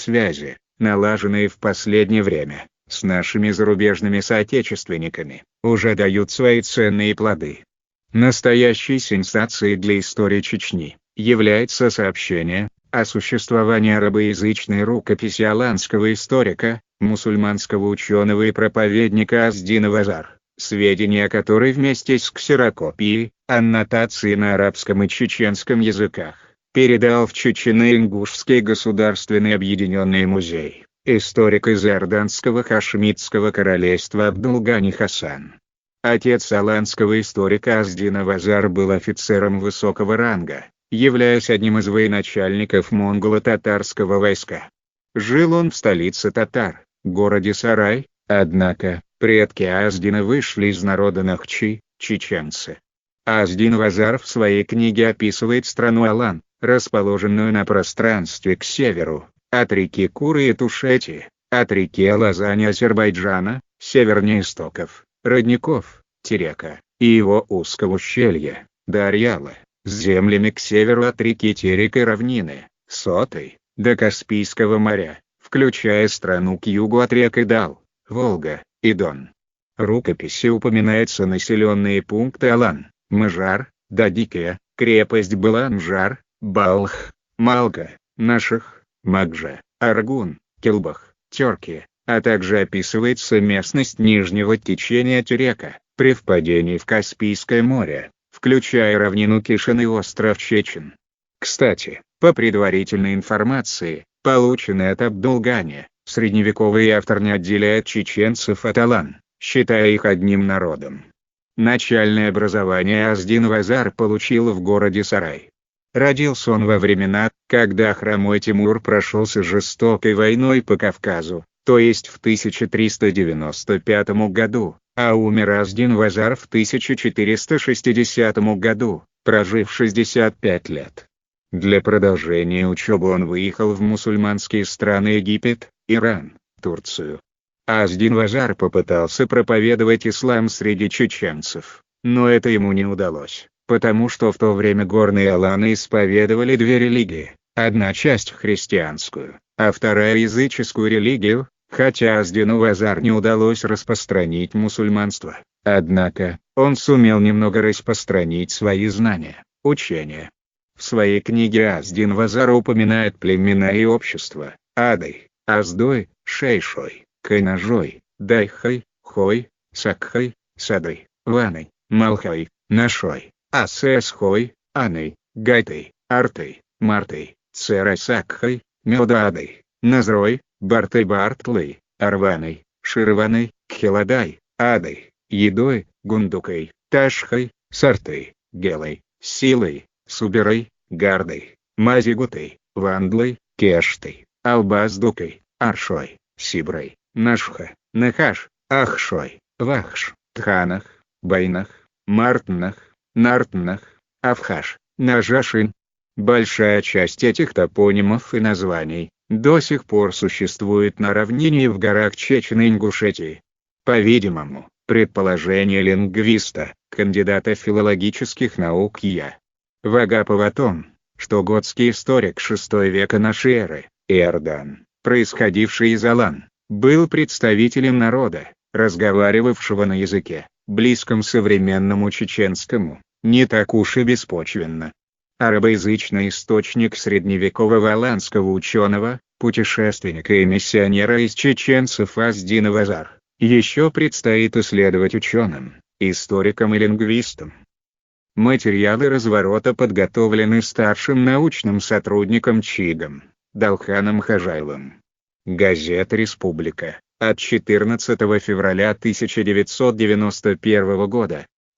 связи, налаженные в последнее время, с нашими зарубежными соотечественниками, уже дают свои ценные плоды. Настоящей сенсацией для истории Чечни является сообщение о существовании арабоязычной рукописи аланского историка, мусульманского ученого и проповедника Аз-Дина Вазар, сведения о которой вместе с ксерокопией, аннотацией на арабском и чеченском языках, передал в Чечено-Ингушский государственный объединенный музей историк из Иорданского хашимитского королевства Абдул-Гани Хасан. Отец аланского историка Аз-Дина Вазар был офицером высокого ранга, являясь одним из военачальников монголо-татарского войска. Жил он в столице татар, городе Сарай, однако, предки Аз-Дина вышли из народа Нахчи, чеченцы. Аз-Дин Вазар в своей книге описывает страну Алан, расположенную на пространстве к северу, от реки Куры и Тушети, от реки Алазани Азербайджана, севернее истоков, родников, Терека, и его узкого ущелья, до Арьяла, с землями к северу от реки Терек и равнины, Сотой, до Каспийского моря, включая страну к югу от рек Идал, Волга и Дон. В рукописи упоминаются населенные пункты Алан, Мажар, Дадикия, крепость Баланжар, Балх, Малга, Наших, Магжа, Аргун, Келбах, Терки, а также описывается местность нижнего течения Терека, при впадении в Каспийское море, включая равнину Кишин и остров Чечен. Кстати, по предварительной информации, полученной от Абдул-Гани, средневековый автор не отделяет чеченцев от алан, считая их одним народом. Начальное образование Аз-Дин Вазар получил в городе Сарай. Родился он во времена, когда хромой Тимур прошелся жестокой войной по Кавказу, то есть в 1395 году, а умер Аз-Дин Вазар в 1460 году, прожив 65 лет. Для продолжения учебы он выехал в мусульманские страны Египет, Иран, Турцию. Аз-Дин Вазар попытался проповедовать ислам среди чеченцев, но это ему не удалось, потому что в то время горные аланы исповедовали две религии, одна часть христианскую, а вторая языческую религию, хотя Аз-Дину Вазар не удалось распространить мусульманство, однако, он сумел немного распространить свои знания, учения. В своей книге Аз-Дин Вазар упоминает племена и общества: Адой, Аздой, Шейшой, Кайнажой, Дайхой, Хой, Сакхой, Садой, Ваной, Малхой, Нашой, Асесхой, Аной, Гайтой, Артой, Мартой, Церасакхой, Мелдаадой, Назрой, Бартой Бартлой, Арваной, Ширваной, Кхеладай, Адой, Едой, Гундукой, Ташхой, Сартой, Гелой, Силой, Суберой, Гардой, Мазигутой, Вандлой, Кештой, Албаздукой, Аршой, Сиброй, Нашха, Нахаш, Ахшой, Вахш, Тханах, Байнах, Мартнах, Нартнах, Авхаш, Нажашин. Большая часть этих топонимов и названий до сих пор существует на равнине и в горах Чечен-Ингушетии. По-видимому, предположение лингвиста, кандидата филологических наук Я. Вагапова о том, что готский историк VI века нашей эры, Иордан, происходивший из алан, был представителем народа, разговаривавшего на языке, близком современному чеченскому, не так уж и беспочвенно. Арабоязычный источник средневекового аланского ученого, путешественника и миссионера из чеченцев Аз-Дина Вазар, еще предстоит исследовать ученым, историкам и лингвистам. Материалы разворота подготовлены старшим научным сотрудником ЧИГом, Далханом Хажайлом. Газета «Республика», от 14 февраля 1991 года.